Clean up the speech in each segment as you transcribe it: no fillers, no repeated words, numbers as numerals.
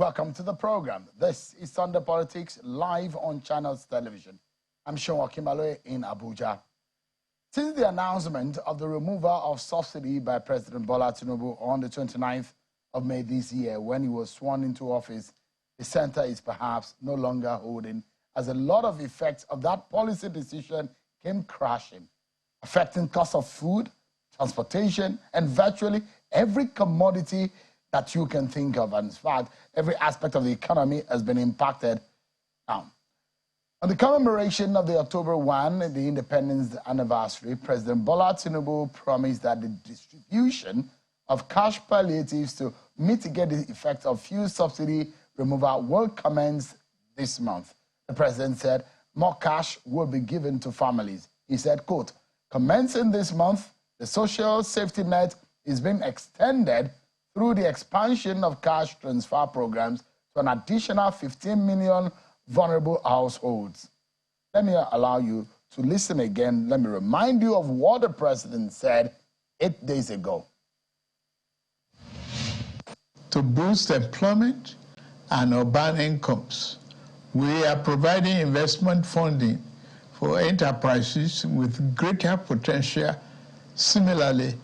welcome to the program. This is Sunday Politics live on Channels Television. I'm Sean Akimbalo in Abuja. Since the announcement of the removal of subsidy by President Bola Tinubu on the 29th of May this year, when he was sworn into office, the center is perhaps no longer holding, as a lot of effects of that policy decision came crashing, affecting cost of food, transportation, and virtually every commodity that you can think of. And in fact, every aspect of the economy has been impacted. Now, on the commemoration of the October 1, the independence anniversary, President Bola Tinubu promised that the distribution of cash palliatives to mitigate the effects of fuel subsidy removal will commence this month. The president said more cash will be given to families. He said, quote, commencing this month, the social safety net is being extended through the expansion of cash transfer programs to an additional 15 million vulnerable households. Let me allow you to listen again. Let me remind you of what the president said 8 days ago. To boost employment and urban incomes, we are providing investment funding for enterprises with greater potential. Similarly,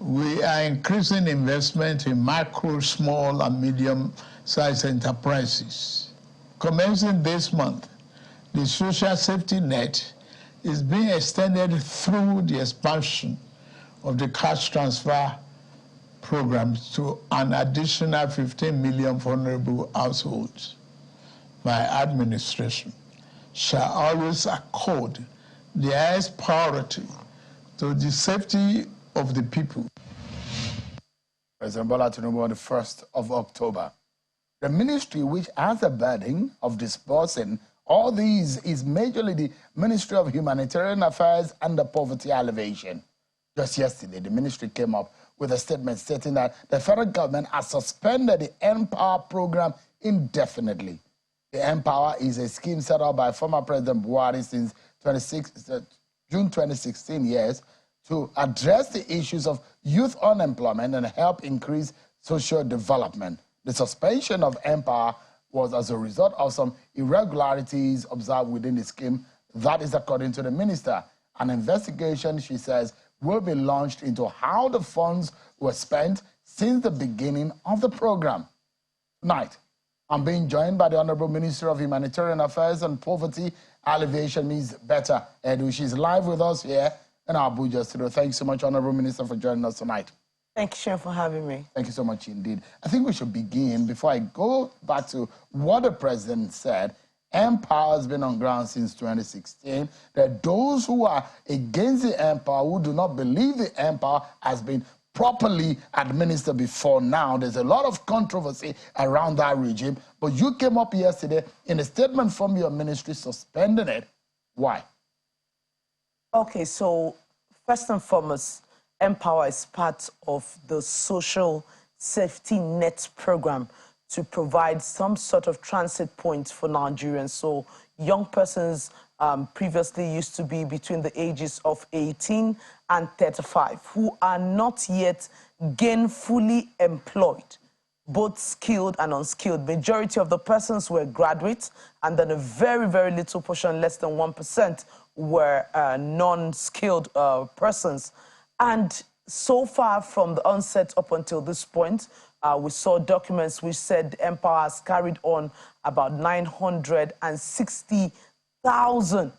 we are increasing investment in micro, small, and medium-sized enterprises. Commencing this month, the social safety net is being extended through the expansion of the cash transfer programs to an additional 15 million vulnerable households. My administration shall always accord the highest priority to the safety of the people. President Bola Tinubu on the 1st of October. The ministry which has the burden of disbursing all these is majorly the Ministry of Humanitarian Affairs and the Poverty Alleviation. Just yesterday, the ministry came up with a statement stating that the federal government has suspended the Empower program indefinitely. The Empower is a scheme set up by former President Buhari since June 2016 years to address the issues of youth unemployment and help increase social development. The suspension of Empower was as a result of some irregularities observed within the scheme. That is according to the minister. An investigation, she says, will be launched into how the funds were spent since the beginning of the program. Tonight, I'm being joined by the Honorable Minister of Humanitarian Affairs and Poverty Alleviation, Ms. Betta Edu. She's live with us here in our Abuja studio. Thank you so much, Honorable Minister, for joining us tonight. Thank you, Sean, for having me. Thank you so much indeed. I think we should begin, before I go back to what the president said. Empower has been on ground since 2016. There are those who are against the Empower, who do not believe the Empower has been properly administered before now. There's a lot of controversy around that regime. But you came up yesterday in a statement from your ministry suspending it. Why? Okay, so first and foremost, Empower is part of the social safety net program to provide some sort of transit point for Nigerians. So young persons previously used to be between the ages of 18 and 35 who are not yet gainfully employed, both skilled and unskilled. Majority of the persons were graduates, and then a very, very little portion, less than 1%, were non-skilled persons. And so far from the onset up until this point, we saw documents which said Empower has carried on about 960,000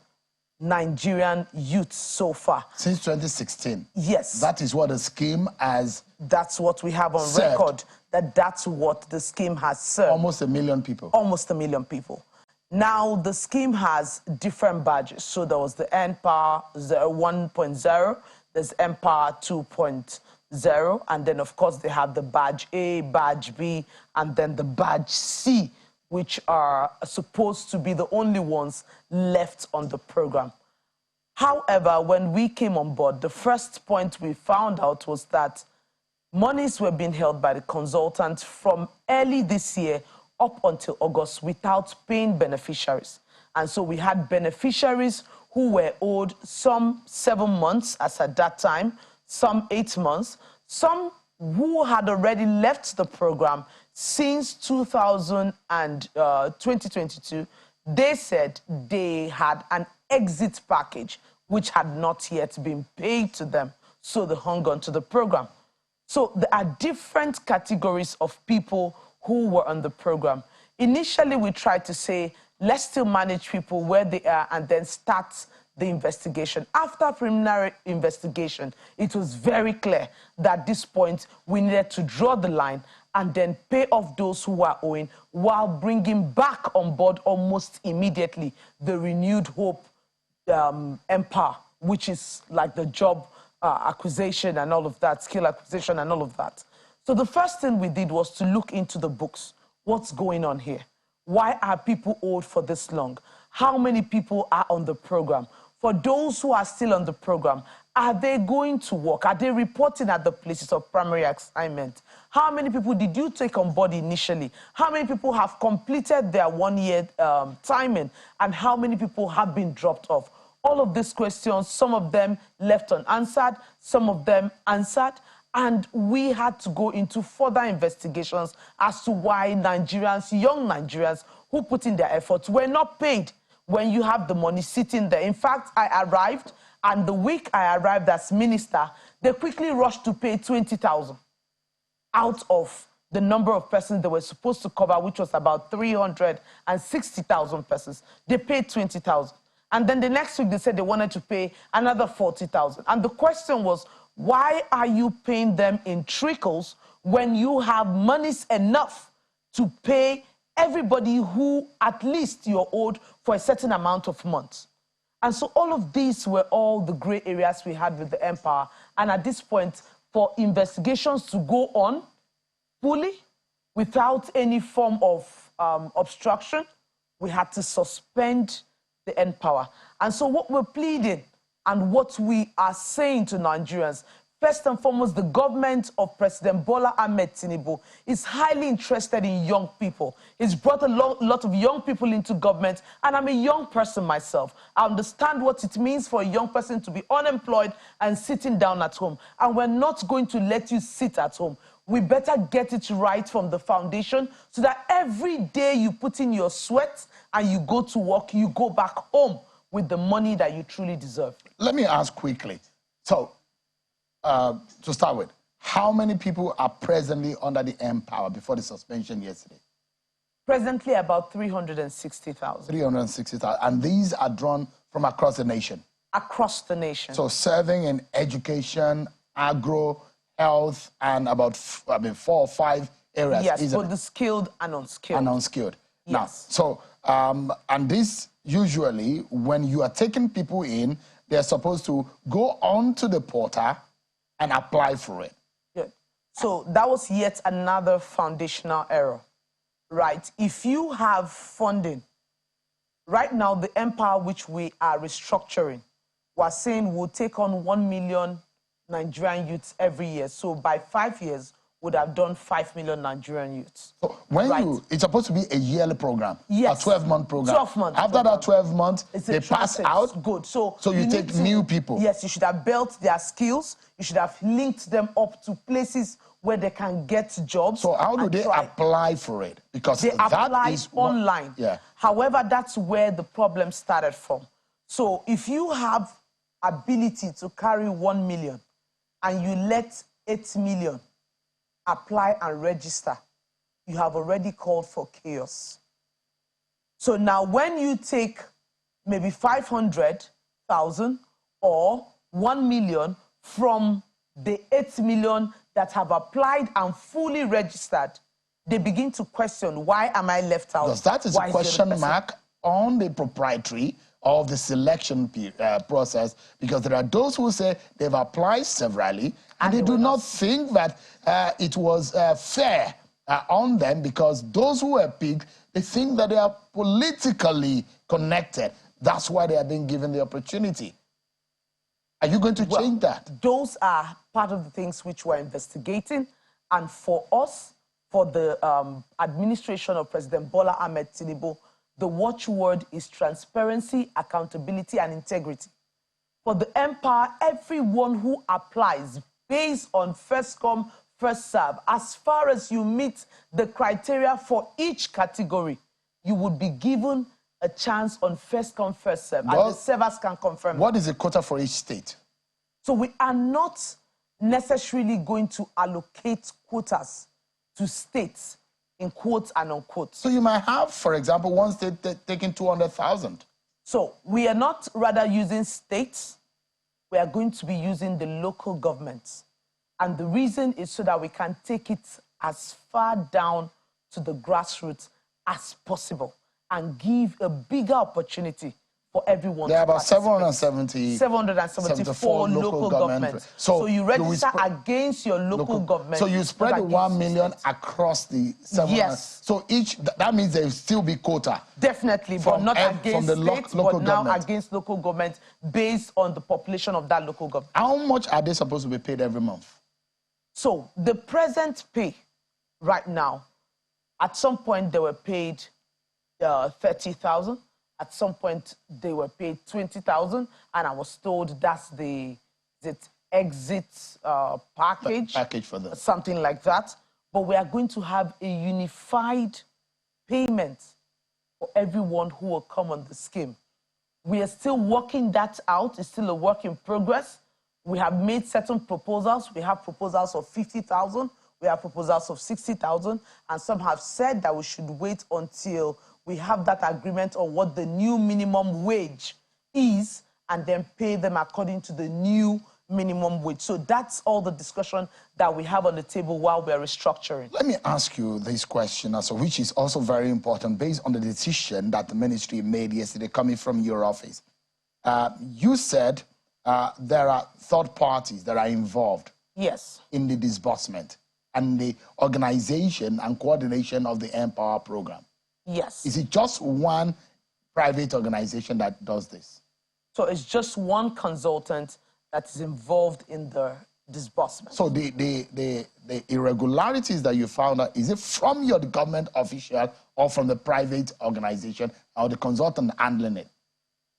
Nigerian youths so far. Since 2016? Yes. That is what the scheme has That's what we have on served. record, that's what the scheme has served. Almost 1 million people. Almost 1 million people. Now, the scheme has different badges. So there was the Empower 1.0, there's Empower 2.0, and then, of course, they have the badge A, badge B, and then the badge C, which are supposed to be the only ones left on the program. However, when we came on board, the first point we found out was that monies were being held by the consultant from early this year up until August without paying beneficiaries. And so we had beneficiaries who were owed some 7 months, as at that time, some 8 months, some who had already left the program since 2022, they said they had an exit package which had not yet been paid to them, so they hung on to the program. So there are different categories of people who were on the program. Initially, we tried to say, let's still manage people where they are and then start the investigation. After preliminary investigation, it was very clear that at this point we needed to draw the line and then pay off those who were owing while bringing back on board almost immediately the renewed hope Empower, which is like the job acquisition and all of that, skill acquisition and all of that. So the first thing we did was to look into the books. What's going on here? Why are people owed for this long? How many people are on the program? For those who are still on the program, are they going to work? Are they reporting at the places of primary assignment? How many people did you take on board initially? How many people have completed their 1 year timing? And how many people have been dropped off? All of these questions, some of them left unanswered, some of them answered. And we had to go into further investigations as to why Nigerians, young Nigerians who put in their efforts, were not paid when you have the money sitting there. In fact, I arrived, and the week I arrived as minister, they quickly rushed to pay 20,000 out of the number of persons they were supposed to cover, which was about 360,000 persons. They paid 20,000. And then the next week, they said they wanted to pay another 40,000. And the question was, why are you paying them in trickles when you have monies enough to pay everybody who at least you're owed for a certain amount of months? And so all of these were all the gray areas we had with the Empower. And at this point, for investigations to go on fully without any form of obstruction, we had to suspend the Empower. And so what we're pleading and what we are saying to Nigerians, first and foremost, the government of President Bola Ahmed Tinubu is highly interested in young people. He's brought a lot of young people into government, and I'm a young person myself. I understand what it means for a young person to be unemployed and sitting down at home. And we're not going to let you sit at home. We better get it right from the foundation so that every day you put in your sweat and you go to work, you go back home with the money that you truly deserve. Let me ask quickly. So, to start with, how many people are presently under the Empower before the suspension yesterday? Presently, about 360,000. 360,000. And these are drawn from across the nation? Across the nation. So serving in education, agro, health, and about 4 or 5 areas. Yes, for the skilled and unskilled. And unskilled. Yes. Now, so, and this usually, when you are taking people in, they're supposed to go on to the portal and apply for it. Good. So that was yet another foundational error, right? If you have funding, right now the Empower which we are restructuring, we're saying we'll take on 1 million Nigerian youths every year. So by 5 years, would have done 5 million Nigerian youths. So when it's supposed to be a yearly program, yes, a 12-month program. 12 months. After that 12 months, they pass out. Good. So you take new people. Yes, you should have built their skills. You should have linked them up to places where they can get jobs. So how do they apply for it? Because they apply online. Yeah. However, that's where the problem started from. So if you have ability to carry 1 million and you let 8 million apply and register, you have already called for chaos. So now when you take maybe 500,000 or 1 million from the 8 million that have applied and fully registered, they begin to question, why am I left out? Because that is a question mark on the proprietary of the selection process, because there are those who say they've applied severally and they do not think that it was fair on them, because those who are picked, they think that they are politically connected. That's why they are being given the opportunity. Are you going to change that? Those are part of the things which we're investigating. And for us, for the administration of President Bola Ahmed Tinubu, the watchword is transparency, accountability, and integrity. For the Empower, everyone who applies based on first come, first serve. As far as you meet the criteria for each category, you would be given a chance on first come, first serve. And the servers can confirm. What is the quota for each state? So we are not necessarily going to allocate quotas to states in quotes and unquotes. So you might have, for example, one state taking 200,000. So we are not rather using states. We are going to be using the local governments. And the reason is so that we can take it as far down to the grassroots as possible and give a bigger opportunity for everyone. There are about 774 local governments. So you register against your local government. So you spread the 1 million across the 700. Yes. So that means there will still be quota. Definitely, but not against states, but now against local government based on the population of that local government. How much are they supposed to be paid every month? So the present pay right now, at some point they were paid 30,000. At some point, they were paid 20,000, and I was told that's the exit package. Package for them. Something like that. But we are going to have a unified payment for everyone who will come on the scheme. We are still working that out. It's still a work in progress. We have made certain proposals. We have proposals of 50,000. We have proposals of 60,000. And some have said that we should wait until we have that agreement on what the new minimum wage is and then pay them according to the new minimum wage. So that's all the discussion that we have on the table while we're restructuring. Let me ask you this question, which is also very important, based on the decision that the ministry made yesterday coming from your office. You said there are third parties that are involved in the disbursement and the organization and coordination of the Empower program. Yes. Is it just one private organization that does this? So it's just one consultant that is involved in the disbursement. So the irregularities that you found out, is it from your government official or from the private organization or the consultant handling it?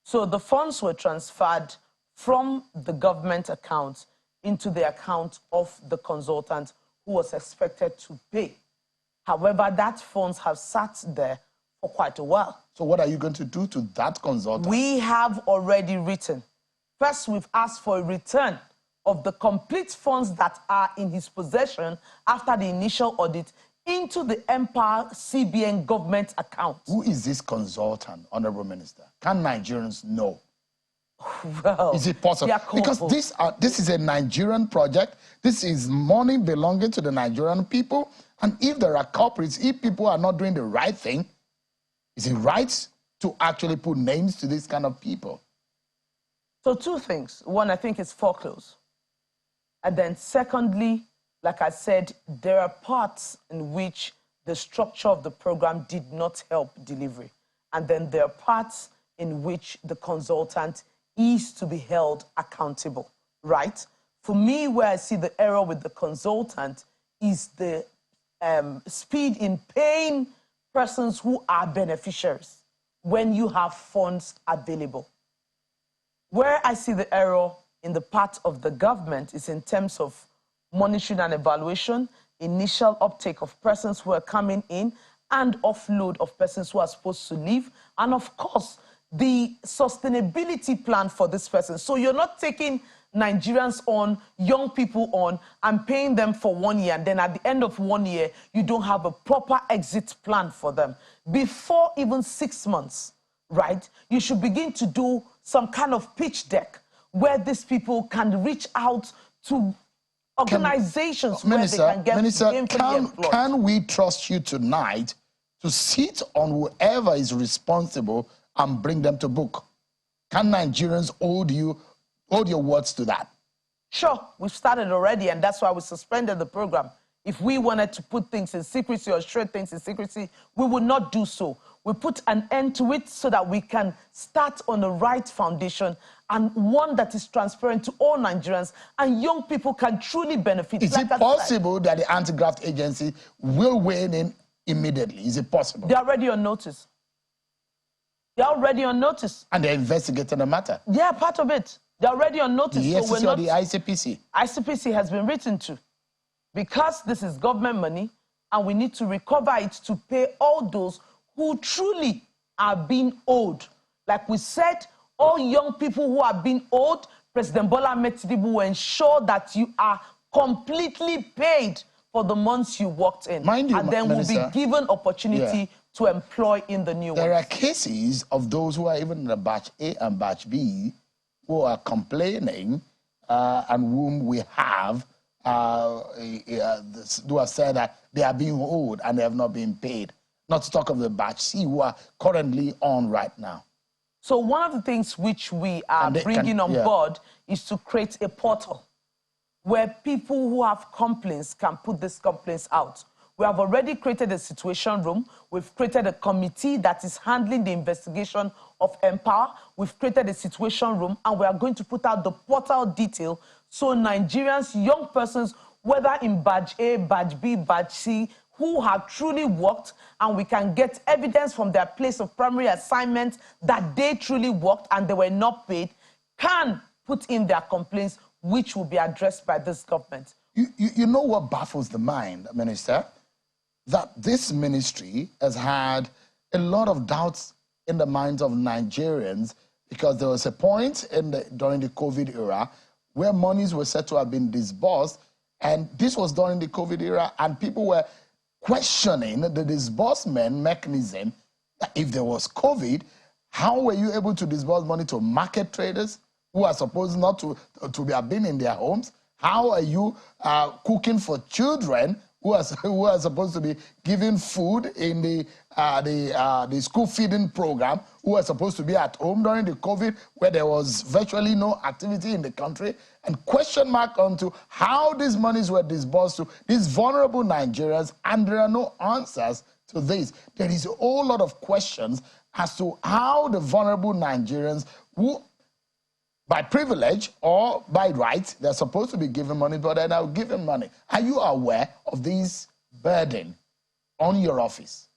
So the funds were transferred from the government account into the account of the consultant who was expected to pay. However, that funds have sat there for quite a while. So what are you going to do to that consultant? We have already written. First, we've asked for a return of the complete funds that are in his possession after the initial audit into the Empower CBN government account. Who is this consultant, Honorable Minister? Can Nigerians know? Well, is it possible? Because this is a Nigerian project. This is money belonging to the Nigerian people. And if there are culprits, if people are not doing the right thing, is it right to actually put names to these kind of people? So two things. One, I think it's foreclosed. And then secondly, like I said, there are parts in which the structure of the program did not help delivery. And then there are parts in which the consultant is to be held accountable, right? For me, where I see the error with the consultant is the speed in paying persons who are beneficiaries when you have funds available. Where I see the error in the part of the government is in terms of monitoring and evaluation, initial uptake of persons who are coming in, and offload of persons who are supposed to leave, and of course, the sustainability plan for this person. So you're not taking Nigerians on, young people on, and paying them for 1 year, and then at the end of 1 year, you don't have a proper exit plan for them. Before even 6 months, right, you should begin to do some kind of pitch deck where these people can reach out to organizations where they can get gainfully employed. Can we trust you tonight to sit on whoever is responsible and bring them to book? Can Nigerians hold your words to that? Sure, we've started already, and that's why we suspended the program. If we wanted to put things in secrecy or shred things in secrecy, we would not do so. We put an end to it so that we can start on the right foundation and one that is transparent to all Nigerians, and young people can truly benefit. Is it possible that the anti-graft agency will weigh in immediately? Is it possible? They're already on notice. They're already on notice. And they're investigating the matter? Yeah, part of it. They're already on notice. The SEC or the ICPC? ICPC has been written to. because this is government money and we need to recover it to pay all those who truly are being owed. Like we said, all young people who are being owed, President Bola Ahmed Tinubu will ensure that you are completely paid for the months you worked in. Mind you, and then Minister, will be given opportunity to employ in the new There are cases of those who are even in the batch A and batch B who are complaining and whom we have who have said that they are being owed and they have not been paid. Not to talk of the batch C who are currently on right now. So one of the things which we are bringing on board is to create a portal where people who have complaints can put these complaints out. We have already created a situation room. We've created a committee that is handling the investigation of Empower. We've created a situation room, and we are going to put out the portal detail so Nigerians, young persons, whether in batch A, batch B, batch C, who have truly worked, and we can get evidence from their place of primary assignment that they truly worked and they were not paid, can put in their complaints, which will be addressed by this government. You know what baffles the mind, Minister? That this ministry has had a lot of doubts in the minds of Nigerians because there was a point during the COVID era where monies were said to have been disbursed, and this was during the COVID era, and people were questioning the disbursement mechanism. If there was COVID, how were you able to disburse money to market traders who are supposed not to have been in their homes? How are you cooking for children who are supposed to be giving food in the school feeding program, who are supposed to be at home during the COVID, where there was virtually no activity in the country? And question mark onto how these monies were disbursed to these vulnerable Nigerians, and there are no answers to this. There is a whole lot of questions as to how the vulnerable Nigerians who, by privilege or by right, they're supposed to be given money, but they're now given money. Are you aware of this burden on your office?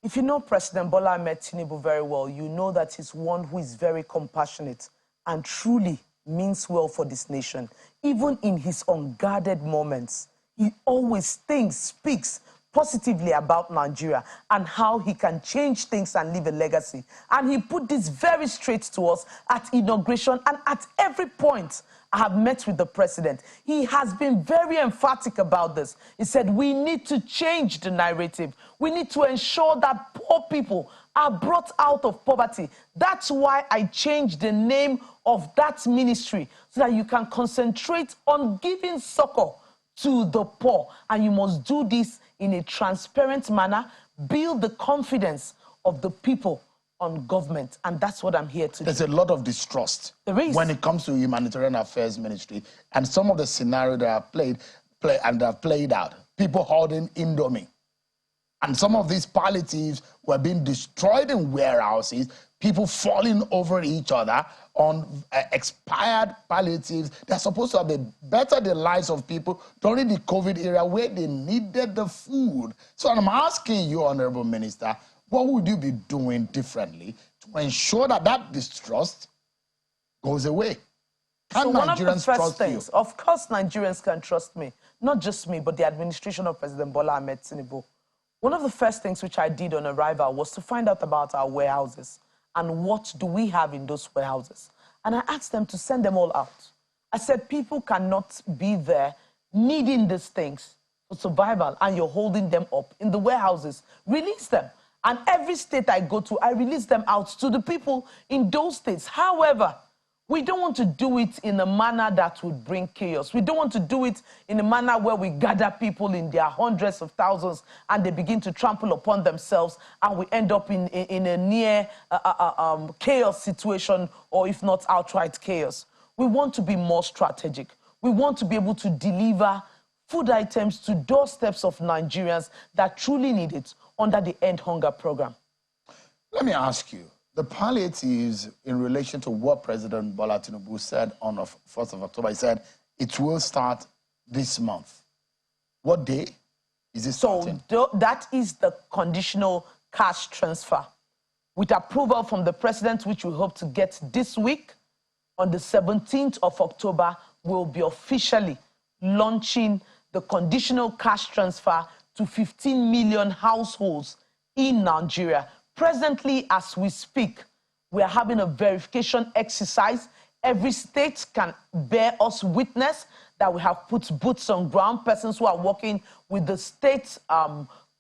If you know President Bola Ahmed Tinubu very well, you know that he's one who is very compassionate and truly means well for this nation. Even in his unguarded moments, he always speaks positively about Nigeria and how he can change things and leave a legacy. And he put this very straight to us at inauguration, and at every point I have met with the president. He has been very emphatic about this. He said, we need to change the narrative. We need to ensure that poor people are brought out of poverty. That's why I changed the name of that ministry, so that you can concentrate on giving succor to the poor. And you must do this in a transparent manner, build the confidence of the people on government. And that's what I'm here to do. There's a lot of distrust when it comes to humanitarian affairs ministry, and some of the scenarios that are played out. People holding Indomie. And some of these palliatives were being destroyed in warehouses, people falling over each other on expired palliatives. They're supposed to have better the lives of people during the COVID era where they needed the food. So I'm asking you, Honorable Minister, what would you be doing differently to ensure that that distrust goes away? Can Nigerians trust you? Of course, Nigerians can trust me. Not just me, but the administration of President Bola Ahmed Tinubu. One of the first things which I did on arrival was to find out about our warehouses and what do we have in those warehouses. And I asked them to send them all out. I said, people cannot be there needing these things for survival, and you're holding them up in the warehouses. Release them. And every state I go to, I release them out to the people in those states. However, we don't want to do it in a manner that would bring chaos. We don't want to do it in a manner where we gather people in their hundreds of thousands and they begin to trample upon themselves, and we end up in a near chaos situation, or if not outright chaos. We want to be more strategic. We want to be able to deliver food items to doorsteps of Nigerians that truly need it under the End Hunger program. Let me ask you, the palliatives in relation to what President Bola Tinubu said on the 1st of October, he said it will start this month. What day is it starting? So that is the conditional cash transfer. With approval from the president, which we hope to get this week, on the 17th of October, we'll be officially launching the conditional cash transfer to 15 million households in Nigeria. Presently, as we speak, we are having a verification exercise. Every state can bear us witness that we have put boots on ground, persons who are working with the state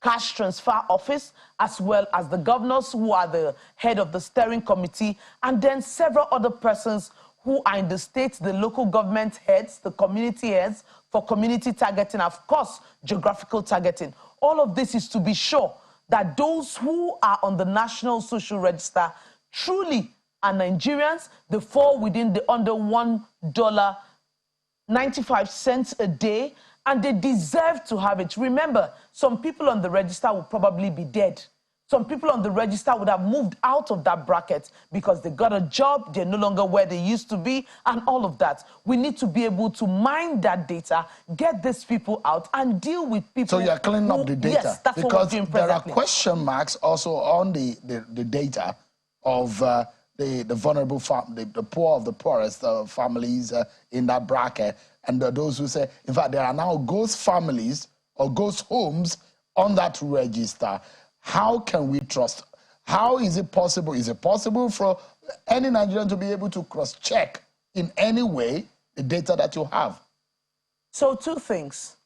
cash transfer office, as well as the governors who are the head of the steering committee, and then several other persons who are in the states, the local government heads, the community heads for community targeting, of course, geographical targeting. All of this is to be sure that those who are on the National Social Register truly are Nigerians. They fall within the under $1.95 a day, and they deserve to have it. Remember, some people on the register will probably be dead. Some people on the register would have moved out of that bracket because they got a job, they're no longer where they used to be, and all of that. We need to be able to mine that data, get these people out, and deal with people. So you're cleaning up the data? Yes, that's because what we're doing presently. There are question marks also on the data of the vulnerable, the poor of the poorest families in that bracket, and those who say, in fact, there are now ghost families or ghost homes on that register. How can we trust? How is it possible? Is it possible for any Nigerian to be able to cross-check in any way the data that you have? So two things.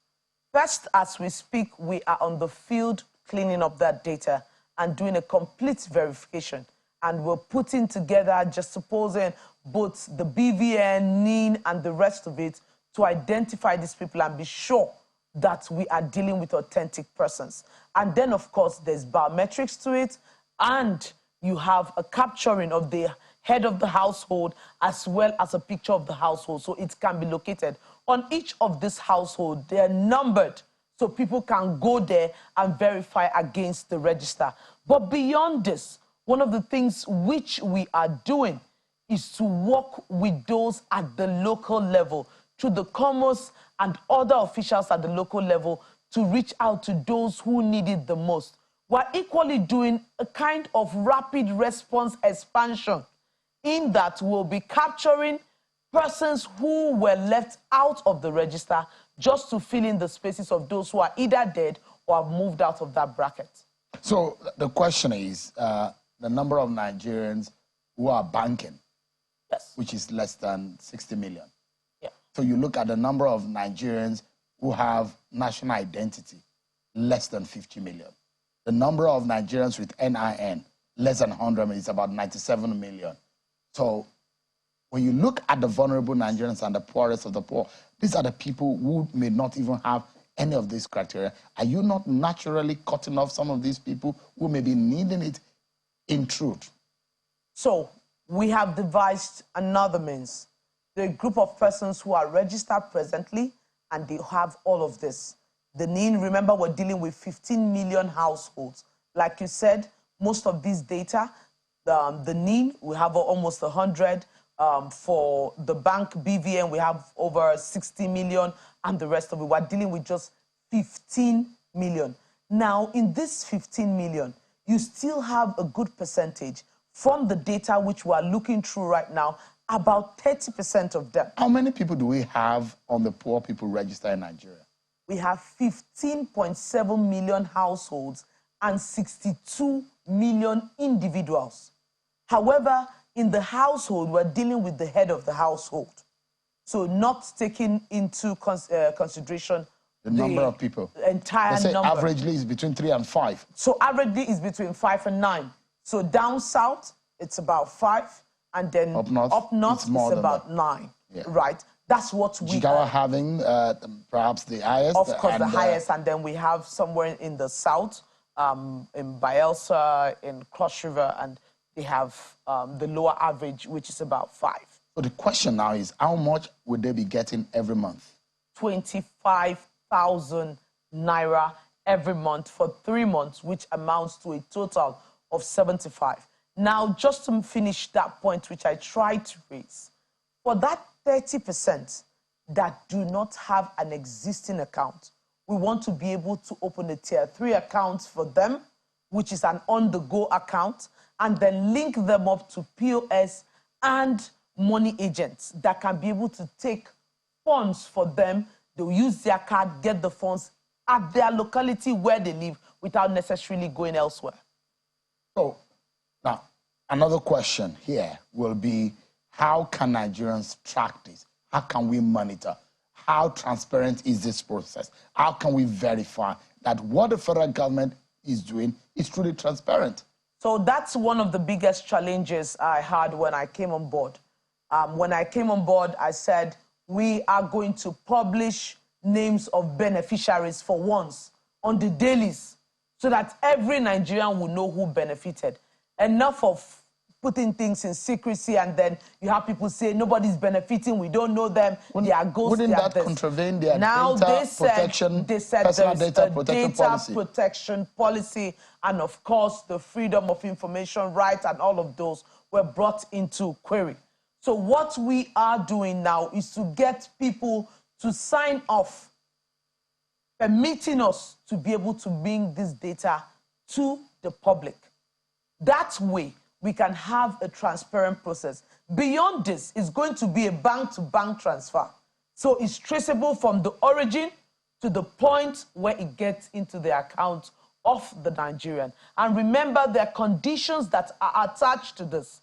First, as we speak, we are on the field cleaning up that data and doing a complete verification. And we're putting together, just supposing, both the BVN, NIN, and the rest of it to identify these people and be sure that we are dealing with authentic persons. And then, of course, there's biometrics to it, and you have a capturing of the head of the household as well as a picture of the household, so it can be located. On each of these households, they're numbered, so people can go there and verify against the register. But beyond this, one of the things which we are doing is to work with those at the local level, to the commerce and other officials at the local level, to reach out to those who need it the most. We're equally doing a kind of rapid response expansion in that we'll be capturing persons who were left out of the register just to fill in the spaces of those who are either dead or have moved out of that bracket. So the question is the number of Nigerians who are banking, yes, which is less than 60 million. Yeah. So you look at the number of Nigerians who have national identity, less than 50 million. The number of Nigerians with NIN, less than 100 million, is about 97 million. So when you look at the vulnerable Nigerians and the poorest of the poor, these are the people who may not even have any of these criteria. Are you not naturally cutting off some of these people who may be needing it in truth? So we have devised another means. The group of persons who are registered presently, and they have all of this. The NIN, remember, we're dealing with 15 million households. Like you said, most of these data, the NIN, we have almost 100. For the bank BVN, we have over 60 million, and the rest of it, we're dealing with just 15 million. Now, in this 15 million, you still have a good percentage from the data which we are looking through right now, about 30% of them. How many people do we have on the poor people register in Nigeria? We have 15.7 million households and 62 million individuals. However, in the household, we're dealing with the head of the household. So not taking into consideration the number of people. Entire They say number. Averagely is between 3 and 5. So averagely is between 5 and 9. So down south, it's about 5. And then up north it's about 9. Yeah. Right? That's what we Jigawa having perhaps the highest. Of course, the highest. And then we have somewhere in the south, in Bayelsa, in Cross River, and they have the lower average, which is about 5. So the question now is, how much would they be getting every month? 25,000 naira every month for 3 months, which amounts to a total of 75. Now, just to finish that point, which I tried to raise, for that 30% that do not have an existing account, we want to be able to open a tier 3 account for them, which is an on-the-go account, and then link them up to POS and money agents that can be able to take funds for them They'll use their card, get the funds at their locality where they live without necessarily going elsewhere. So, now, another question here will be, how can Nigerians track this? How can we monitor? How transparent is this process? How can we verify that what the federal government is doing is truly transparent? So that's one of the biggest challenges I had when I came on board. When I came on board, I said, we are going to publish names of beneficiaries for once on the dailies so that every Nigerian will know who benefited. Enough of putting things in secrecy and then you have people say nobody's benefiting, we don't know them, they are ghosts. Wouldn't that contravene their now data protection, personal data protection policy? Protection policy, and of course the freedom of information right, and all of those were brought into query. So what we are doing now is to get people to sign off, permitting us to be able to bring this data to the public. That way, we can have a transparent process. Beyond this, it's going to be a bank-to-bank transfer. So it's traceable from the origin to the point where it gets into the account of the Nigerian. And remember, there are conditions that are attached to this.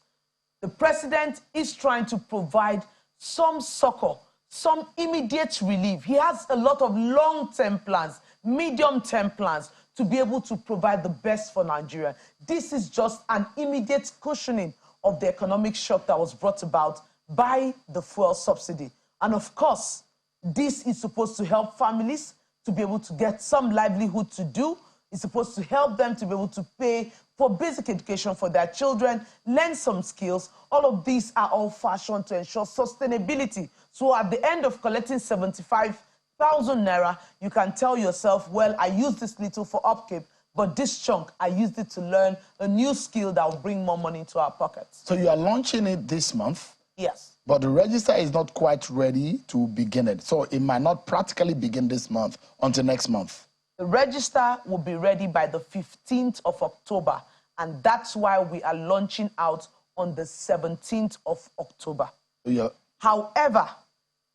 The president is trying to provide some succor, some immediate relief. He has a lot of long-term plans, medium-term plans to be able to provide the best for Nigeria. This is just an immediate cushioning of the economic shock that was brought about by the fuel subsidy. And of course, this is supposed to help families to be able to get some livelihood to do. It's supposed to help them to be able to pay for basic education for their children, learn some skills. All of these are all fashioned to ensure sustainability. So at the end of collecting 75,000 naira, you can tell yourself, well, I used this little for upkeep, but this chunk, I used it to learn a new skill that will bring more money into our pockets. So you are launching it this month? Yes. But the register is not quite ready to begin it. So it might not practically begin this month until next month. The register will be ready by the 15th of October, and that's why we are launching out on the 17th of October. Yeah. However,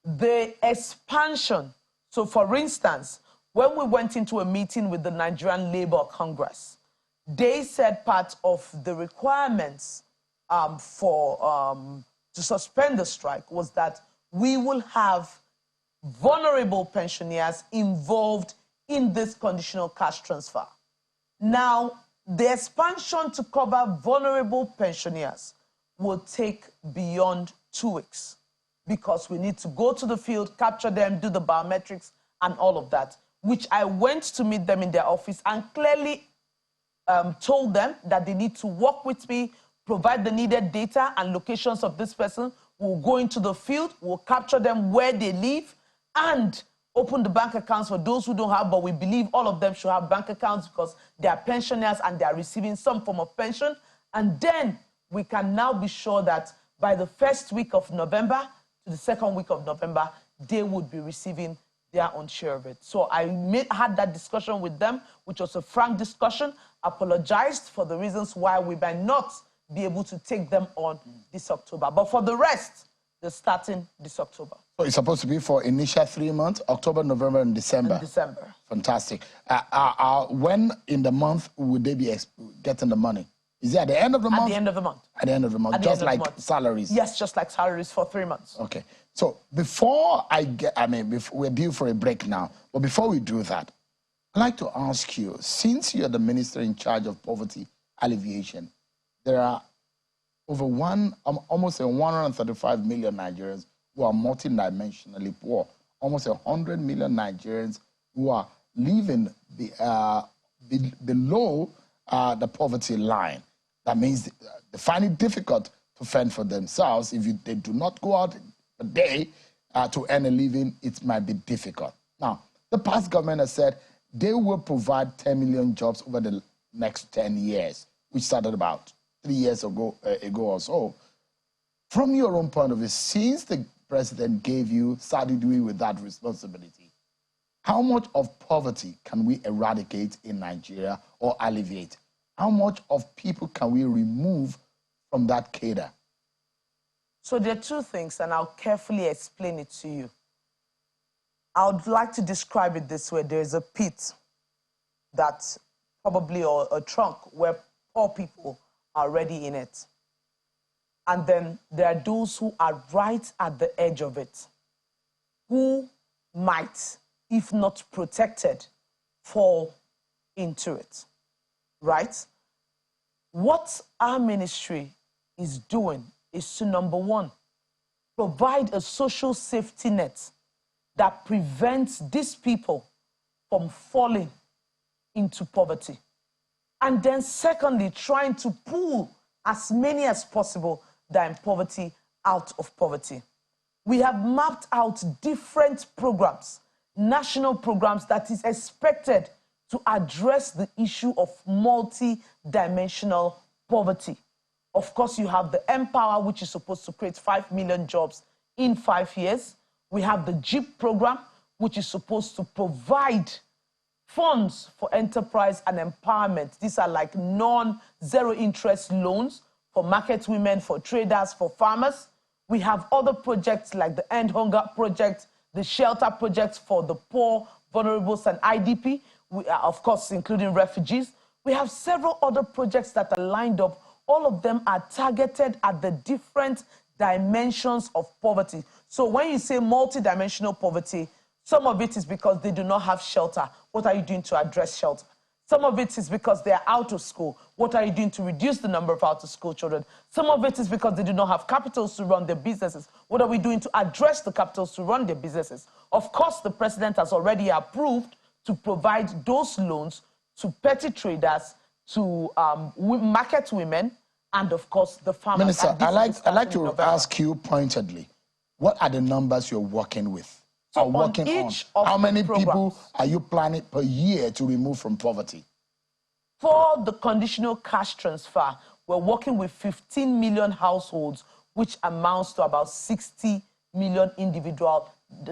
the expansion, so for instance, when we went into a meeting with the Nigerian Labour Congress, they said part of the requirements to suspend the strike was that we will have vulnerable pensioners involved in this conditional cash transfer. Now, the expansion to cover vulnerable pensioners will take beyond 2 weeks because we need to go to the field, capture them, do the biometrics and all of that, which I went to meet them in their office and clearly told them that they need to work with me, provide the needed data and locations of this person. We'll go into the field, we'll capture them where they live, and open the bank accounts for those who don't have, but we believe all of them should have bank accounts because they are pensioners and they are receiving some form of pension. And then we can now be sure that by the first week of November to the second week of November, they would be receiving their own share of it. So I had that discussion with them, which was a frank discussion, apologized for the reasons why we might not be able to take them on this October. But for the rest, they're starting this October. So it's supposed to be for initial 3 months, October, November, and December. December. Fantastic. When in the month would they be getting the money? Is it at the end of the month? At the end of the month. At the end of the month, just like salaries? Yes, just like salaries for 3 months. Okay. So before we're due for a break now, but before we do that, I'd like to ask you, since you're the minister in charge of poverty alleviation, there are over almost 135 million Nigerians who are multidimensionally poor. Almost 100 million Nigerians who are living below the poverty line. That means they find it difficult to fend for themselves. If they do not go out a day to earn a living, it might be difficult. Now, the past government has said they will provide 10 million jobs over the next 10 years, which started about 3 years ago or so. From your own point of view, since the president started doing with that responsibility, how much of poverty can we eradicate in Nigeria or alleviate? How much of people can we remove from that cadre? So there are two things, and I'll carefully explain it to you. I would like to describe it this way. There's a pit that probably, or a trunk where poor people are already in it. And then there are those who are right at the edge of it, who might, if not protected, fall into it, right? What our ministry is doing is to, number one, provide a social safety net that prevents these people from falling into poverty. And then secondly, trying to pull as many as possible that are in poverty out of poverty. We have mapped out different programs, national programs that is expected to address the issue of multidimensional poverty. Of course, you have the Empower, which is supposed to create 5 million jobs in 5 years. We have the JEEP program, which is supposed to provide funds for enterprise and empowerment. These are like non-zero interest loans for market women, for traders, for farmers. We have other projects like the End Hunger Project, the Shelter Project for the poor, vulnerables, and IDP, of course, including refugees. We have several other projects that are lined up. All of them are targeted at the different dimensions of poverty. So when you say multidimensional poverty, some of it is because they do not have shelter. What are you doing to address shelter? Some of it is because they are out of school. What are you doing to reduce the number of out-of-school children? Some of it is because they do not have capitals to run their businesses. What are we doing to address the capitals to run their businesses? Of course, the president has already approved to provide those loans to petty traders, to market women, and of course, the farmers. Minister, I'd like to ask you pointedly, what are the numbers you're working with? So working on how many people are you planning per year to remove from poverty? For the conditional cash transfer, we're working with 15 million households, which amounts to about 60 million individuals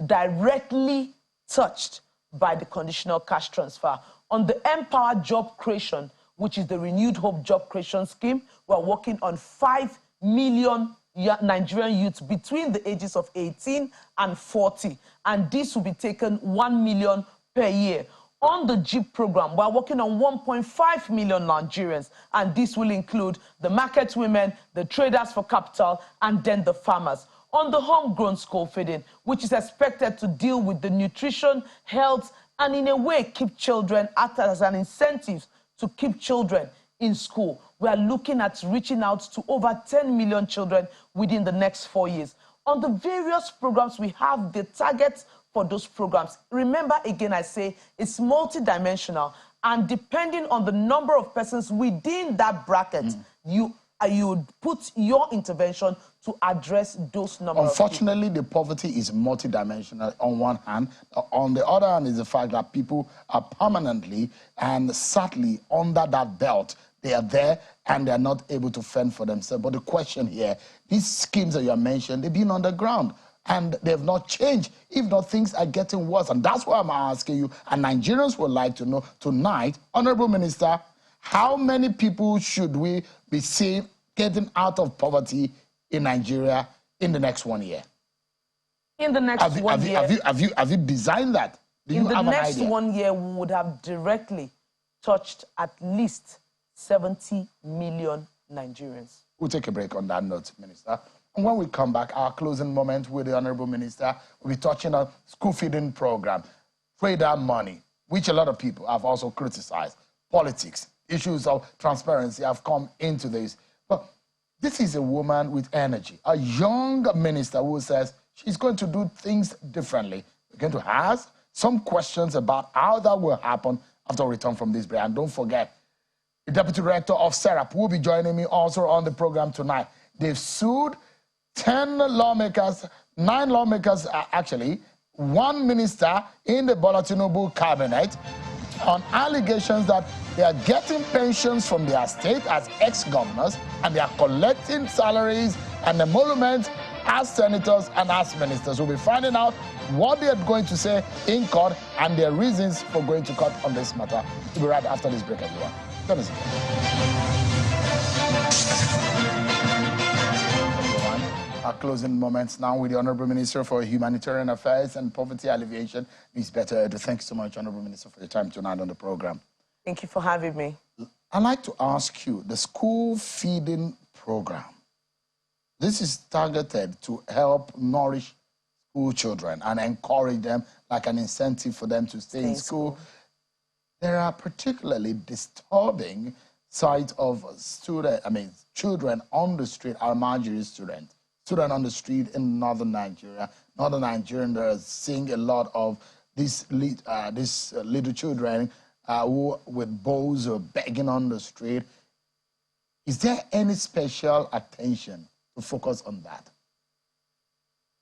directly touched by the conditional cash transfer. On the Empower Job Creation, which is the Renewed Hope Job Creation Scheme, we're working on 5 million Nigerian youths between the ages of 18 and 40. And this will be taken 1 million per year. On the JEEP program, we're working on 1.5 million Nigerians, and this will include the market women, the traders for capital, and then the farmers. On the homegrown school feeding, which is expected to deal with the nutrition, health, and in a way keep children, act as an incentive to keep children in school. We are looking at reaching out to over 10 million children within the next 4 years. On the various programs, we have the targets for those programs. Remember, again, I say it's multidimensional, and depending on the number of persons within that bracket, you would put your intervention to address those numbers. Unfortunately, the poverty is multidimensional on one hand. On the other hand is the fact that people are permanently and sadly under that belt. They are there and they are not able to fend for themselves. But the question here, these schemes that you have mentioned, they've been on the ground and they have not changed. If not, things are getting worse. And that's why I'm asking you, and Nigerians would like to know tonight, Honorable Minister, how many people should we be seeing getting out of poverty in Nigeria in the next 1 year? In the next 1 year. Have you designed that? Do you have an idea? In the next 1 year, we would have directly touched at least 70 million Nigerians. We'll take a break on that note, Minister. And when we come back, our closing moment with the Honorable Minister, we'll be touching on school feeding program, trader money, which a lot of people have also criticized. Politics, issues of transparency have come into this. But this is a woman with energy, a young minister who says she's going to do things differently. We're going to ask some questions about how that will happen after we return from this break. And don't forget, the Deputy Director of SERAP will be joining me also on the program tonight. They've sued 10 lawmakers, 9 lawmakers actually, 1 minister in the Bola Tinubu cabinet on allegations that they are getting pensions from their state as ex-governors and they are collecting salaries and emoluments as senators and as ministers. We'll be finding out what they are going to say in court and their reasons for going to court on this matter. We'll be right after this break, everyone. Everyone, our closing moments now with the Honorable Minister for Humanitarian Affairs and Poverty Alleviation, Ms. Betta. Thanks so much, Honorable Minister, for your time tonight on the program. Thank you for having me. I'd like to ask you, the school feeding program, this is targeted to help nourish school children and encourage them, like an incentive for them to stay in school. There are particularly disturbing sight of children on the street, Almajiri students, on the street in northern Nigeria. Northern Nigerians are seeing a lot of these little children who with bowls or begging on the street. Is there any special attention to focus on that?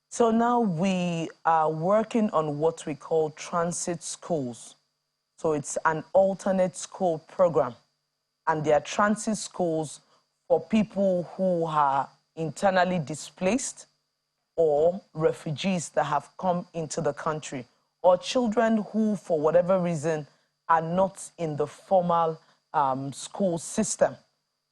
So now we are working on what we call transit schools. So it's an alternate school program. And they are transit schools for people who are internally displaced or refugees that have come into the country, or children who, for whatever reason, are not in the formal school system.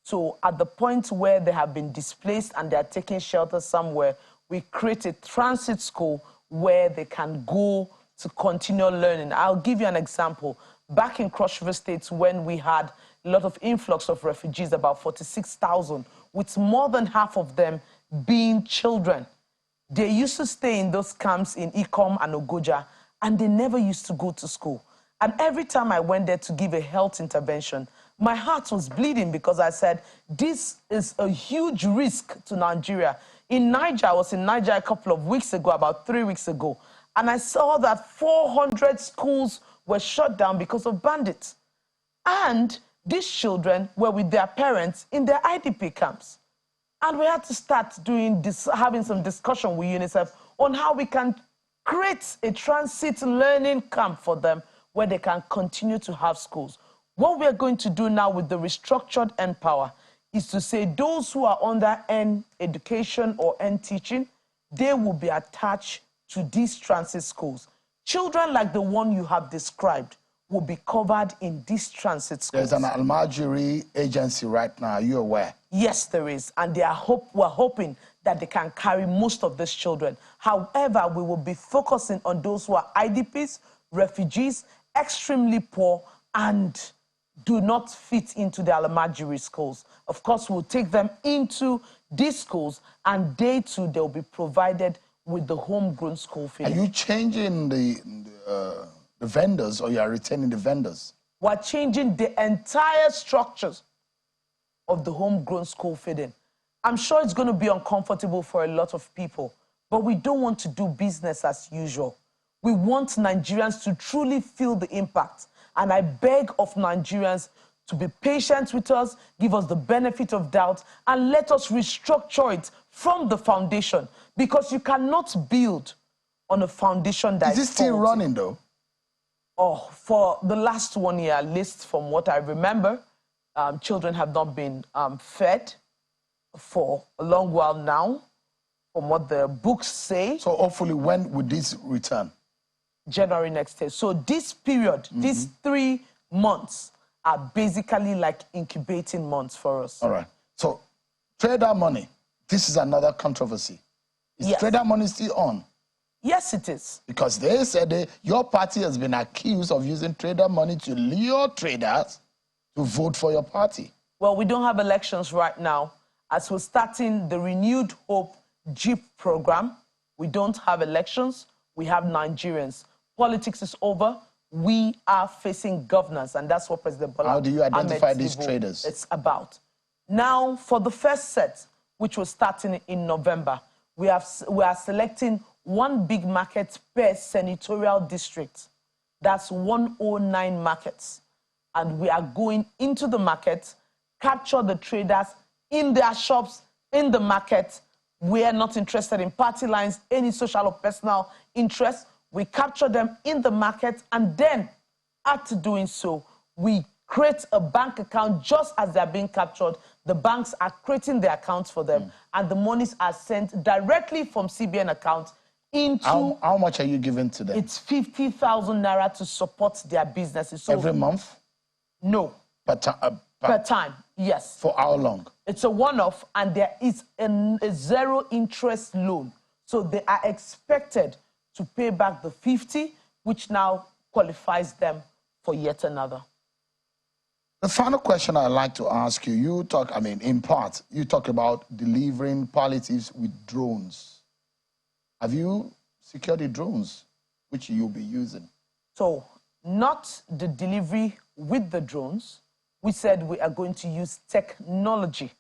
So at the point where they have been displaced and they are taking shelter somewhere, we create a transit school where they can go to continue learning. I'll give you an example. Back in Cross River State, when we had a lot of influx of refugees, about 46,000, with more than half of them being children. They used to stay in those camps in Ikom and Ogoja, and they never used to go to school. And every time I went there to give a health intervention, my heart was bleeding because I said, this is a huge risk to Nigeria. In Niger, I was in Niger a couple of weeks ago, about 3 weeks ago, and I saw that 400 schools were shut down because of bandits. And these children were with their parents in their IDP camps. And we had to start doing this, having some discussion with UNICEF on how we can create a transit learning camp for them where they can continue to have schools. What we are going to do now with the restructured N-Power is to say those who are under N education or N teaching, they will be attached to these transit schools. Children like the one you have described will be covered in these transit schools. There's an Almajiri agency right now. Are you aware? Yes, there is. And we're hoping that they can carry most of these children. However, we will be focusing on those who are IDPs, refugees, extremely poor, and do not fit into the Almajiri schools. Of course, we'll take them into these schools, and they too, they'll be provided with the homegrown school feeding. Are you changing the vendors, or you are retaining the vendors? We're changing the entire structures of the homegrown school feeding. I'm sure it's going to be uncomfortable for a lot of people, but we don't want to do business as usual. We want Nigerians to truly feel the impact. And I beg of Nigerians to be patient with us, give us the benefit of doubt, and let us restructure it from the foundation. Because you cannot build on a foundation that is it still faulty. running, though? Oh, for the last 1 year, at least from what I remember, children have not been fed for a long while now, from what the books say. So hopefully, when would this return? January next year. So this period, these 3 months, are basically like incubating months for us. All right. So trader money, this is another controversy. Is trader money still on? Yes, it is. Because they said your party has been accused of using trader money to lure traders to vote for your party. Well, we don't have elections right now. As we're starting the Renewed Hope JEEP program, we don't have elections. We have Nigerians. Politics is over. We are facing governance, and that's what President Bola How do you identify these traders? It's about. Now, for the first set, which was starting in November, we are selecting one big market per senatorial district. That's 109 markets. And we are going into the market, capture the traders in their shops, in the market. We are not interested in party lines, any social or personal interest. We capture them in the market, and then, after doing so, we create a bank account just as they're being captured. The banks are creating the accounts for them, and the monies are sent directly from CBN accounts into... How much are you giving to them? It's 50,000 naira to support their businesses. So, every month? No. Per time? Per time. Yes. For how long? It's a one-off, and there is a zero-interest loan. So they are expected to pay back the 50, which now qualifies them for yet another. The final question I'd like to ask you, in part, you talk about delivering palliatives with drones. Have you secured the drones which you'll be using? So, not the delivery with the drones. We said we are going to use technology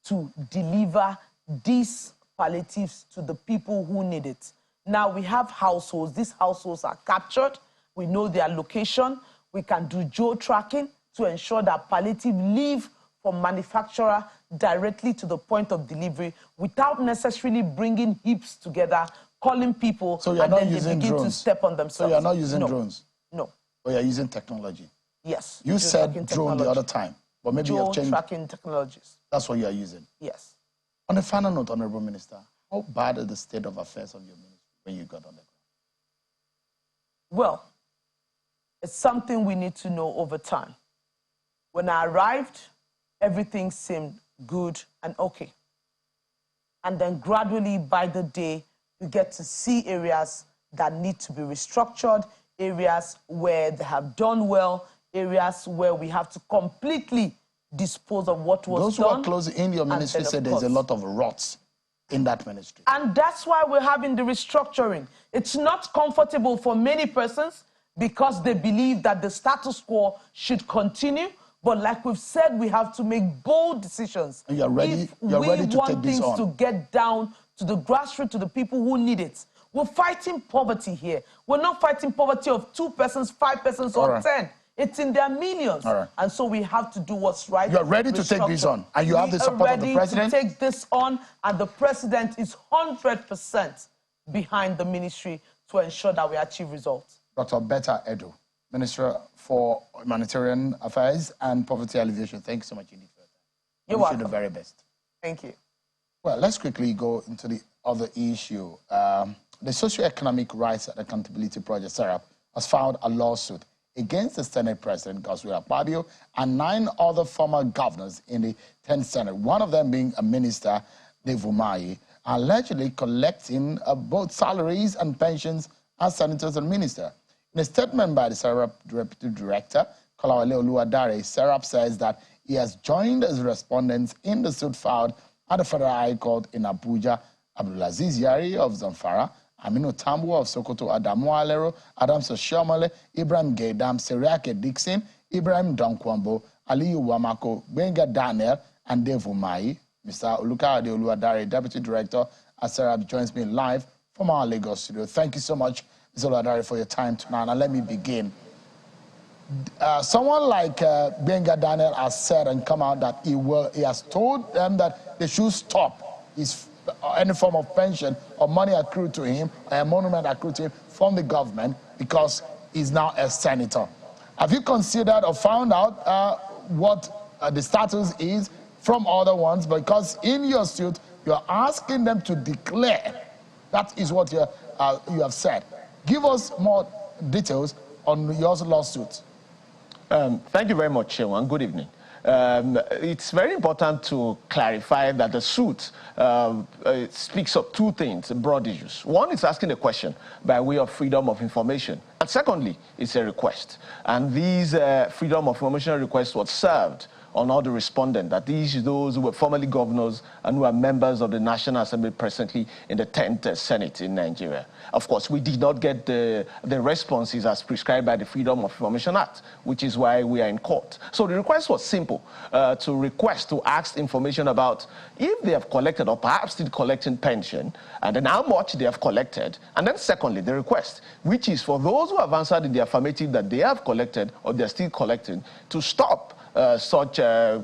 to deliver these palliatives to the people who need it. Now, we have households. These households are captured. We know their location. We can do geo-tracking to ensure that palliative leave from manufacturer directly to the point of delivery without necessarily bringing heaps together, calling people, so you're and not then using they begin drones. to step on themselves. So you're not using drones? No. Or you're using technology? Yes. You said drone the other time, but maybe you've changed. Geo-tracking technologies. That's what you are using? Yes. On a final note, Honorable Minister, how bad is the state of affairs of your ministry when you got on the ground? Well, it's something we need to know over time. When I arrived, everything seemed good and okay. And then gradually, by the day, you get to see areas that need to be restructured, areas where they have done well, areas where we have to completely dispose of what was Those done. who are close in your ministry say there's a lot of rots in that ministry. And that's why we're having the restructuring. It's not comfortable for many persons because they believe that the status quo should continue. But like we've said, we have to make bold decisions. And you're ready to take this on. We want things to get down to the grassroots, to the people who need it. We're fighting poverty here. We're not fighting poverty of 2 persons, 5 persons, or 10. It's in their millions. And so we have to do what's right. You're ready to take this on, and you have the support of the president? We are ready to take this on, and the president is 100% behind the ministry to ensure that we achieve results. Dr. Betta Edu, Minister for Humanitarian Affairs and Poverty Alleviation. Thank you so much indeed for that. You're welcome. welcome. You the very best. Thank you. Well, let's quickly go into the other issue. The Socioeconomic Rights and Accountability Project, SERAP, has filed a lawsuit against the Senate President, Godswill Akpabio, and 9 other former governors in the 10th Senate, one of them being a minister, Dave Umahi, allegedly collecting both salaries and pensions as senators and ministers. In a statement by the SERAP Deputy Director, Kolawole Oluwadare, SERAP says that he has joined as respondents in the suit filed at the Federal High Court in Abuja. Abdulaziz Yari of Zamfara, Aminu Tambo of Sokoto, Adamu Alero, Adams Oshiomole, Ibrahim Gaidam, Seriake Dixon, Ibrahim Donkwambo, Aliyu Wamako, Benga Daniel, and Dave Umahi. Mr. Olukayode Oluwadare, Deputy Director at SERAP, joins me live from our Lagos studio. Thank you so much, Mr. Oluwadare, for your time tonight. And let me begin. Someone like Benga Daniel has said and come out that he has told them that they should stop any form of pension or money accrued to him, or a monument accrued to him from the government because he's now a senator. Have you considered or found out what the status is from other ones? Because in your suit, you're asking them to declare. That is what you have said. Give us more details on your lawsuit. Thank you very much, Shewan. Good evening. It's very important to clarify that the suit speaks of 2 things, broad issues. One is asking a question by way of freedom of information. And secondly, it's a request. And these freedom of information requests was served on all the respondents, that those who were formerly governors and who are members of the National Assembly presently in the 10th Senate in Nigeria. Of course, we did not get the responses as prescribed by the Freedom of Information Act, which is why we are in court. So the request was simple, to ask information about if they have collected or perhaps still collecting pension, and then how much they have collected. And then secondly, the request, which is for those who have answered in the affirmative that they have collected or they're still collecting, to stop such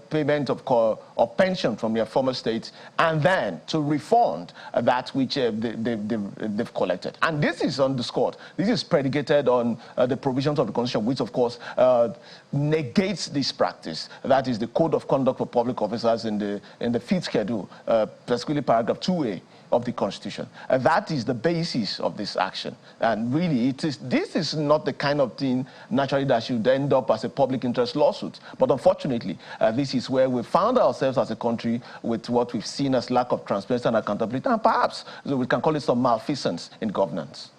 payment of pension from their former states, and then to refund that which they've collected. And this is underscored. This is predicated on the provisions of the Constitution, which, of course, negates this practice. That is the Code of Conduct for Public Officers in the 5th schedule, particularly paragraph 2A. of the Constitution. That is the basis of this action. And really, this is not the kind of thing, naturally, that should end up as a public interest lawsuit. But unfortunately, this is where we found ourselves as a country with what we've seen as lack of transparency and accountability, and perhaps we can call it some malfeasance in governance.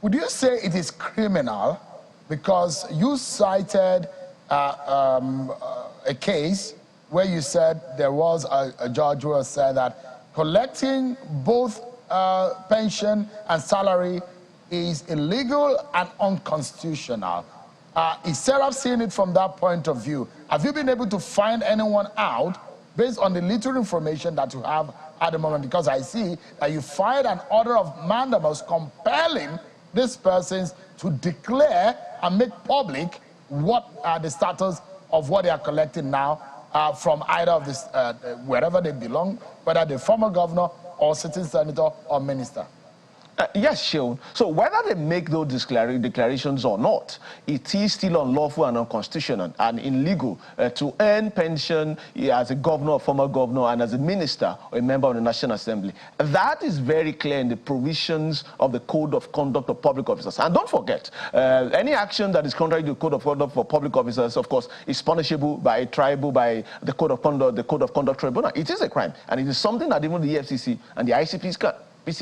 Would you say it is criminal because you cited a case where you said there was a judge who said that collecting both pension and salary is illegal and unconstitutional? Is SERAP seeing it from that point of view? Have you been able to find anyone out based on the little information that you have at the moment? Because I see that you filed an order of mandamus compelling these persons to declare and make public what the status of what they are collecting now from either of this, wherever they belong, whether they're former governor or sitting senator or minister. Yes, Seun. So whether they make those declarations or not, it is still unlawful and unconstitutional and illegal to earn pension as a governor or former governor and as a minister or a member of the National Assembly. That is very clear in the provisions of the Code of Conduct of Public Officers. And don't forget, any action that is contrary to the Code of Conduct for Public Officers, of course, is punishable by a tribunal, by the Code of Conduct Tribunal. It is a crime, and it is something that even the FCC and the ICPC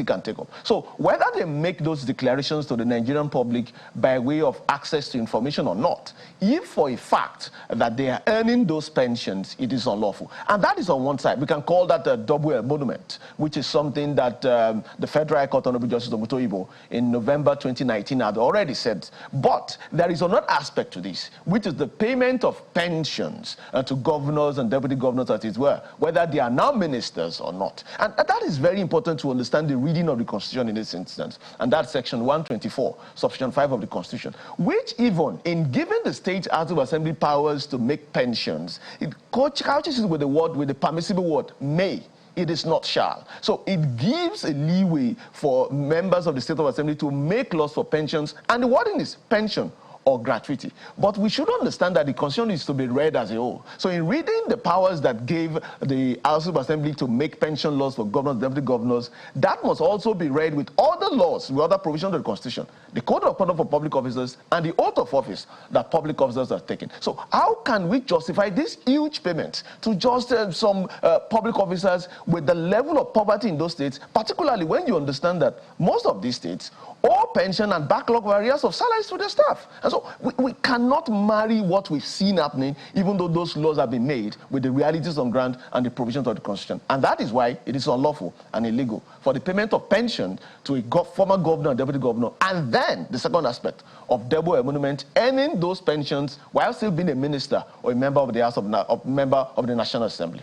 can take up. So whether they make those declarations to the Nigerian public by way of access to information or not, if for a fact that they are earning those pensions, it is unlawful. And that is on one side. We can call that a double emolument, which is something that the Federal High Court Honorable Justice Omotoyibo in November 2019 had already said. But there is another aspect to this, which is the payment of pensions to governors and deputy governors, as it were, whether they are now ministers or not. And that is very important to understand the reading of the Constitution in this instance, and that's section 124, subsection 5 of the Constitution, which even in giving the State House of Assembly powers to make pensions, it couches it with the permissible word, may. It is not shall. So it gives a leeway for members of the State of Assembly to make laws for pensions, and the wording is pension or gratuity. But we should understand that the Constitution is to be read as a whole. So in reading the powers that gave the House of Assembly to make pension laws for governors, deputy governors, that must also be read with other laws, with other provisions of the Constitution, the Code of Conduct for Public Officers, and the oath of office that public officers are taking. So how can we justify this huge payment to just some public officers with the level of poverty in those states, particularly when you understand that most of these states owe pension and backlog arrears of salaries to their staff? And so we cannot marry what we've seen happening, even though those laws have been made, with the realities on ground and the provisions of the Constitution. And that is why it is unlawful and illegal for the payment of pension to a former governor and deputy governor. And then the second aspect of double emolument, earning those pensions while still being a minister or a member of the House of member of the National Assembly.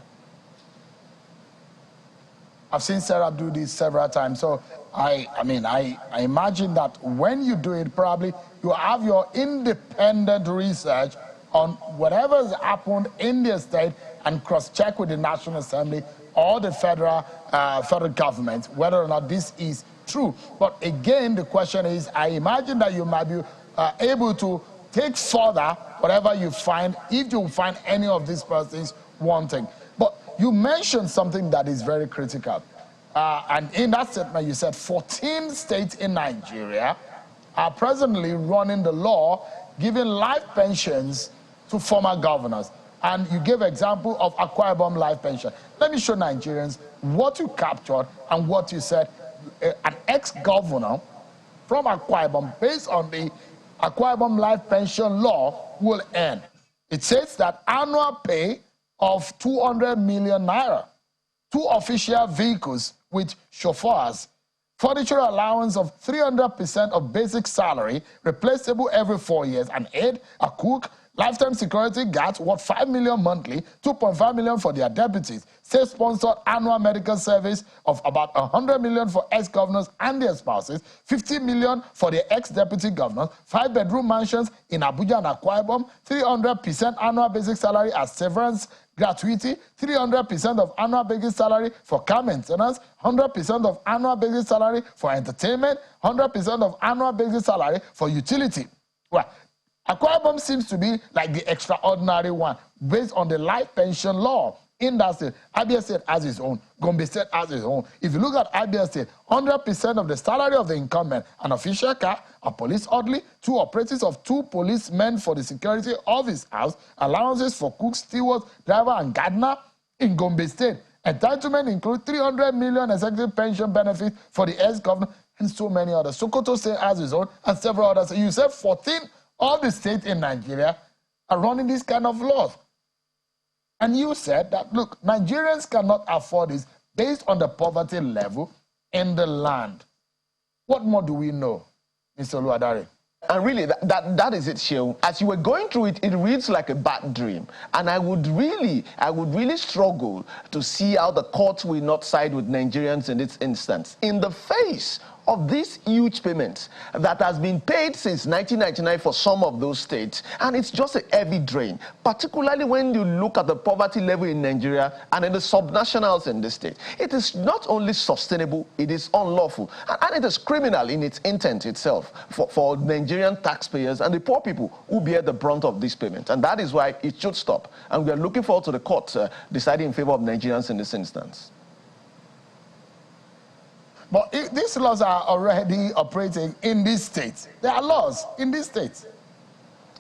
I've seen SERAP do this several times. So I imagine that when you do it, probably you have your independent research on whatever has happened in the state and cross-check with the National Assembly or the federal government, whether or not this is true. But again, the question is, I imagine that you might be able to take further whatever you find, if you find any of these persons wanting. But you mentioned something that is very critical. And in that statement, you said 14 states in Nigeria are presently running the law giving life pensions to former governors. And you gave example of Akwa Ibom life pension. Let me show Nigerians what you captured and what you said an ex-governor from Akwa Ibom, based on the Akwa Ibom life pension law, will earn. It says that annual pay of 200 million naira, 2 official vehicles with chauffeurs, furniture allowance of 300% of basic salary, replaceable every 4 years, an aide, a cook, lifetime security guards worth 5 million monthly, 2.5 million for their deputies, state-sponsored annual medical service of about 100 million for ex-governors and their spouses, 50 million for the ex-deputy governors, 5-bedroom mansions in Abuja and Akwa Ibom, 300% annual basic salary as severance gratuity, 300% of annual basic salary for car maintenance, 100% of annual basic salary for entertainment, 100% of annual basic salary for utility. Well, Akwa Ibom seems to be like the extraordinary one, based on the life pension law. in that state. Abia State has its own. Gombe State has its own. If you look at Abia State, 100% of the salary of the incumbent, an official car, a police orderly, 2 operatives of 2 policemen for the security of his house, allowances for cook, steward, driver, and gardener. In Gombe State, entitlement include 300 million executive pension benefit for the ex-governor and so many others. Sokoto State has its own and several others. You said 14 of the states in Nigeria are running this kind of laws. And you said that, look, Nigerians cannot afford this based on the poverty level in the land. What more do we know, Mr. Oluwadare? And really, that is it, Shehu. As you were going through it, it reads like a bad dream. And I would really struggle to see how the courts will not side with Nigerians in this instance. In the face of these huge payments that has been paid since 1999 for some of those states, and it's just a heavy drain, particularly when you look at the poverty level in Nigeria and in the subnationals in the state. It is not only sustainable, it is unlawful, and it is criminal in its intent itself for Nigerian taxpayers and the poor people who bear the brunt of this payment. And that is why it should stop. And we are looking forward to the court deciding in favor of Nigerians in this instance. But if these laws are already operating in these states. There are laws in these states.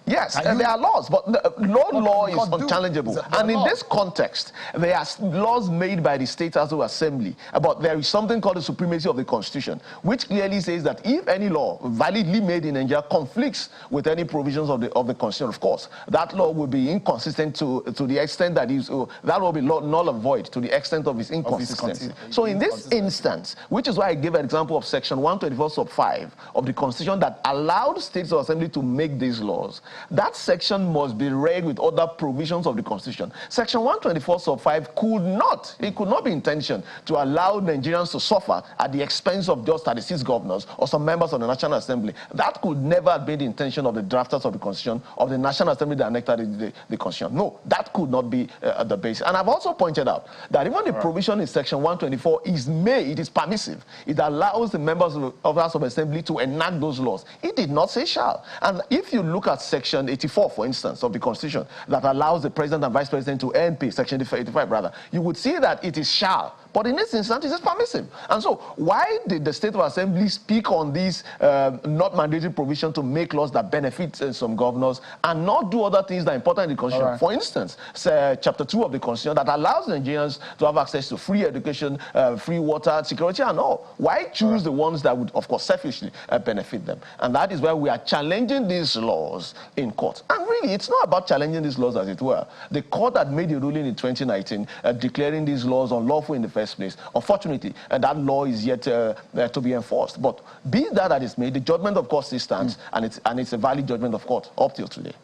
Yes, and there are laws, but the law is unchallengeable. And in this context, there are laws made by the State House of Assembly, but there is something called the supremacy of the Constitution, which clearly says that if any law validly made in Nigeria conflicts with any provisions of the Constitution, of course, that law will be inconsistent to the extent that that will be null and void to the extent of its inconsistency. So in this instance, which is why I gave an example of Section 124 sub 5 of the Constitution that allowed States of Assembly to make these laws, that section must be read with other provisions of the Constitution. Section 124 sub 5 could not be intention to allow Nigerians to suffer at the expense of just 36 governors or some members of the National Assembly. That could never have been the intention of the drafters of the Constitution, of the National Assembly that enacted the Constitution. No, that could not be the basis. And I've also pointed out that even the provision in Section 124 it is permissive. It allows the members of the House of Assembly to enact those laws. It did not say shall. And if you look at Section 84, for instance, of the Constitution that allows the President and Vice President to earn pay, Section 85 rather, you would see that it is shall. But in this instance, it is permissive. And so, why did the State of Assembly speak on these not mandatory provision to make laws that benefit some governors and not do other things that are important in the Constitution? Right. For instance, Chapter 2 of the Constitution that allows Nigerians to have access to free education, free water, security, and all. Why choose the ones that would, of course, selfishly benefit them? And that is why we are challenging these laws in court. And really, it's not about challenging these laws, as it were. The court had made a ruling in 2019 declaring these laws unlawful in the first place. Unfortunately, that law is yet to be enforced. But be that is made, the judgment of court still stands, and it's a valid judgment of court up till today.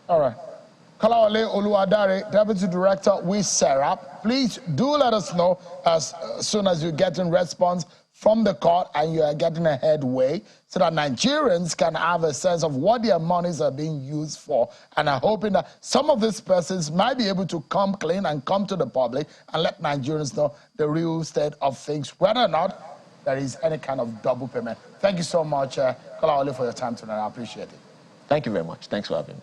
All right. Kolawole Oluwadare, Deputy Director with SERAP. Please do let us know as soon as you get in response from the court and you are getting a headway so that Nigerians can have a sense of what their monies are being used for. And I'm hoping that some of these persons might be able to come clean and come to the public and let Nigerians know the real state of things, whether or not there is any kind of double payment. Thank you so much, Kolawole, for your time tonight. I appreciate it. Thank you very much. Thanks for having me.